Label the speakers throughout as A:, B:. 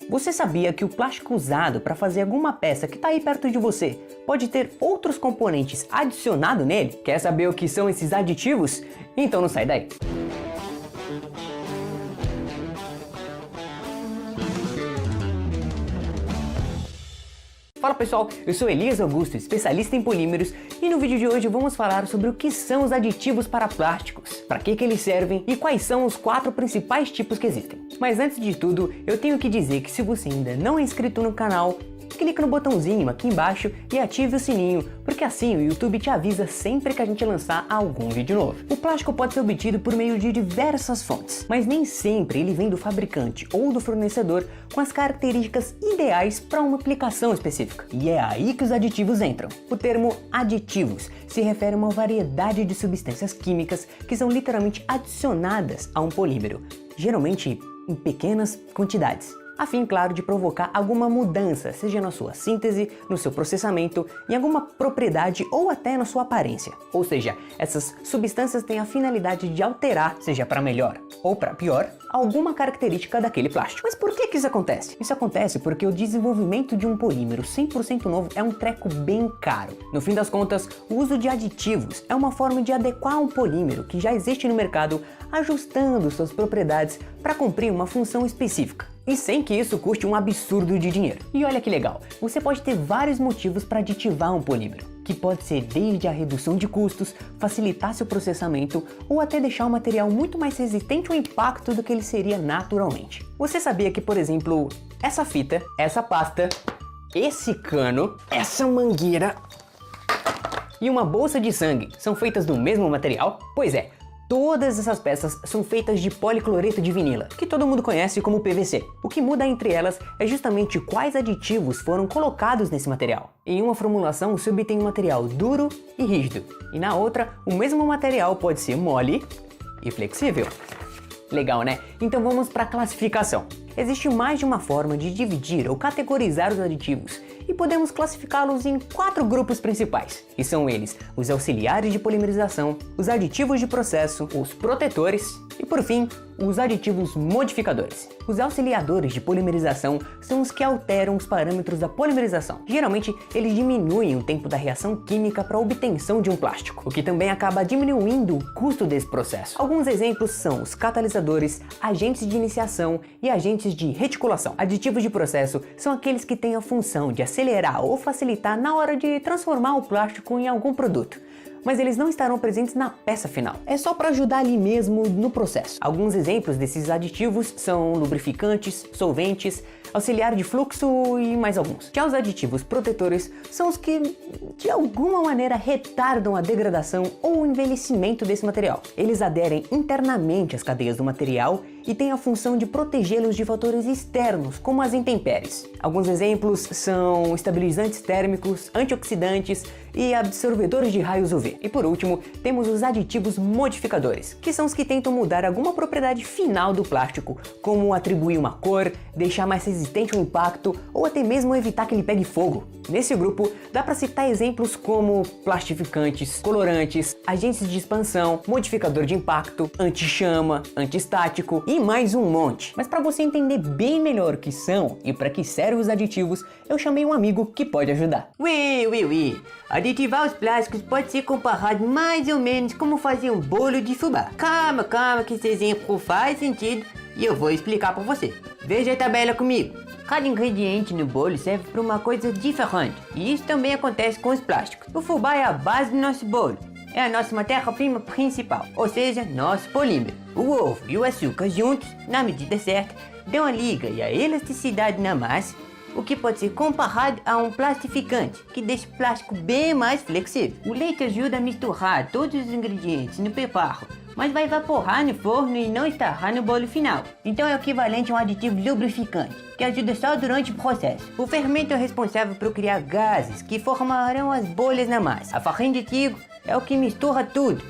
A: Você sabia que o plástico usado para fazer alguma peça que está aí perto de você pode ter outros componentes adicionados nele? Quer saber o que são esses aditivos? Então não sai daí! Fala pessoal, eu sou Elias Augusto, especialista em polímeros, e no vídeo de hoje vamos falar sobre o que são os aditivos para plásticos, para que eles servem e quais são os 4 principais tipos que existem. Mas antes de tudo, eu tenho que dizer que se você ainda não é inscrito no canal, clica no botãozinho aqui embaixo e ative o sininho, porque assim o YouTube te avisa sempre que a gente lançar algum vídeo novo. O plástico pode ser obtido por meio de diversas fontes, mas nem sempre ele vem do fabricante ou do fornecedor com as características ideais para uma aplicação específica. E é aí que os aditivos entram. O termo aditivos se refere a uma variedade de substâncias químicas que são literalmente adicionadas a um polímero, geralmente em pequenas quantidades, a fim, claro, de provocar alguma mudança, seja na sua síntese, no seu processamento, em alguma propriedade ou até na sua aparência. Ou seja, essas substâncias têm a finalidade de alterar, seja para melhor ou para pior, alguma característica daquele plástico. Mas por que isso acontece? Isso acontece porque o desenvolvimento de um polímero 100% novo é um treco bem caro. No fim das contas, o uso de aditivos é uma forma de adequar um polímero que já existe no mercado, ajustando suas propriedades para cumprir uma função específica, e sem que isso custe um absurdo de dinheiro. E olha que legal, você pode ter vários motivos para aditivar um polímero, que pode ser desde a redução de custos, facilitar seu processamento ou até deixar o material muito mais resistente ao impacto do que ele seria naturalmente. Você sabia que, por exemplo, essa fita, essa pasta, esse cano, essa mangueira e uma bolsa de sangue são feitas do mesmo material? Pois é, todas essas peças são feitas de policloreto de vinila, que todo mundo conhece como PVC. O que muda entre elas é justamente quais aditivos foram colocados nesse material. Em uma formulação se obtém um material duro e rígido, e na outra o mesmo material pode ser mole e flexível. Legal, né? Então vamos para a classificação. Existe mais de uma forma de dividir ou categorizar os aditivos, e podemos classificá-los em 4 grupos principais, e são eles os auxiliares de polimerização, os aditivos de processo, os protetores e, por fim, os aditivos modificadores. Os auxiliadores de polimerização são os que alteram os parâmetros da polimerização. Geralmente, eles diminuem o tempo da reação química para a obtenção de um plástico, o que também acaba diminuindo o custo desse processo. Alguns exemplos são os catalisadores, agentes de iniciação e agentes de reticulação. Aditivos de processo são aqueles que têm a função de acelerar ou facilitar na hora de transformar o plástico em algum produto, mas eles não estarão presentes na peça final. É só para ajudar ali mesmo no processo. Alguns exemplos desses aditivos são lubrificantes, solventes, auxiliar de fluxo e mais alguns. Já os aditivos protetores são os que, de alguma maneira, retardam a degradação ou o envelhecimento desse material. Eles aderem internamente às cadeias do material e têm a função de protegê-los de fatores externos, como as intempéries. Alguns exemplos são estabilizantes térmicos, antioxidantes e absorvedores de raios UV. E por último, temos os aditivos modificadores, que são os que tentam mudar alguma propriedade final do plástico, como atribuir uma cor, deixar mais resistente ao impacto ou até mesmo evitar que ele pegue fogo. Nesse grupo, dá para citar exemplos como plastificantes, colorantes, agentes de expansão, modificador de impacto, anti-chama, anti-estático e mais um monte. Mas para você entender bem melhor o que são e para que servem os aditivos, eu chamei um amigo que pode ajudar.
B: Oui. Aditivar os plásticos pode ser comparado mais ou menos como fazer um bolo de fubá. Calma, que esse exemplo faz sentido e eu vou explicar para você. Veja a tabela comigo. Cada ingrediente no bolo serve para uma coisa diferente, e isso também acontece com os plásticos. O fubá é a base do nosso bolo, é a nossa matéria-prima principal, ou seja, nosso polímero. O ovo e o açúcar juntos, na medida certa, dão a liga e a elasticidade na massa, o que pode ser comparado a um plastificante, que deixa o plástico bem mais flexível. O leite ajuda a misturar todos os ingredientes no preparo, mas vai evaporar no forno e não estará no bolo final. Então é o equivalente a um aditivo lubrificante, que ajuda só durante o processo. O fermento é responsável por criar gases que formarão as bolhas na massa. A farinha de trigo é o que mistura tudo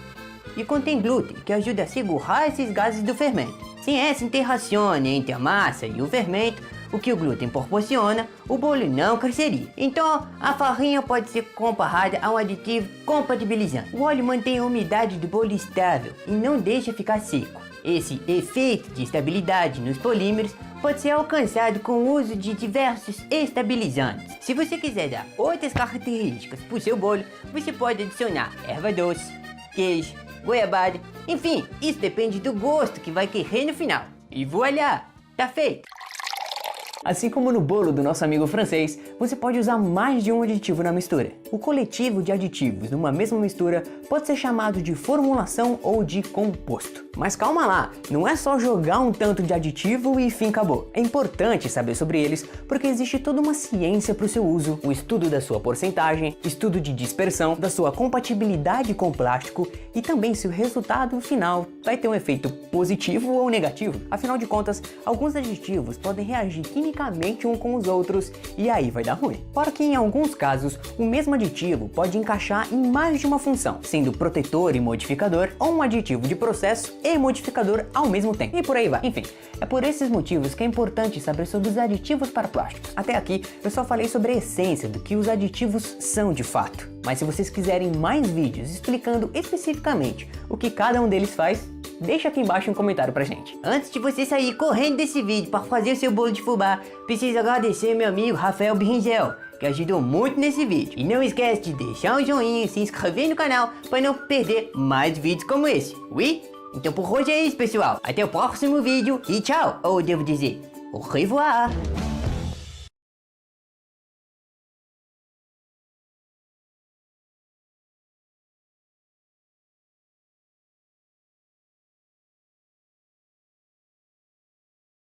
B: e contém glúten, que ajuda a segurar esses gases do fermento. Sem essa interação entre a massa e o fermento, o que o glúten proporciona, o bolo não cresceria. Então, a farinha pode ser comparada a um aditivo compatibilizante. O óleo mantém a umidade do bolo estável e não deixa ficar seco. Esse efeito de estabilidade nos polímeros pode ser alcançado com o uso de diversos estabilizantes. Se você quiser dar outras características para o seu bolo, você pode adicionar erva doce, queijo, goiabada, enfim, isso depende do gosto que vai querer no final. E voilá, tá feito!
A: Assim como no bolo do nosso amigo francês, você pode usar mais de um aditivo na mistura. O coletivo de aditivos numa mesma mistura pode ser chamado de formulação ou de composto. Mas calma lá, não é só jogar um tanto de aditivo e fim acabou. É importante saber sobre eles porque existe toda uma ciência para o seu uso, o estudo da sua porcentagem, estudo de dispersão, da sua compatibilidade com o plástico e também se o resultado final vai ter um efeito positivo ou negativo. Afinal de contas, alguns aditivos podem reagir quimicamente um com os outros e aí vai dar ruim. Fora que em alguns casos, o mesmo aditivo pode encaixar em mais de uma função, sendo protetor e modificador ou um aditivo de processo e modificador ao mesmo tempo. E por aí vai. Enfim, é por esses motivos que é importante saber sobre os aditivos para plásticos. Até aqui, eu só falei sobre a essência do que os aditivos são de fato. Mas se vocês quiserem mais vídeos explicando especificamente o que cada um deles faz, deixa aqui embaixo um comentário pra gente.
B: Antes de você sair correndo desse vídeo para fazer o seu bolo de fubá, preciso agradecer meu amigo Rafael Brinjel, que ajudou muito nesse vídeo. E não esquece de deixar um joinha e se inscrever no canal para não perder mais vídeos como esse. Oui? Então por hoje é isso, pessoal. Até o próximo vídeo e tchau! Ou devo dizer, au revoir!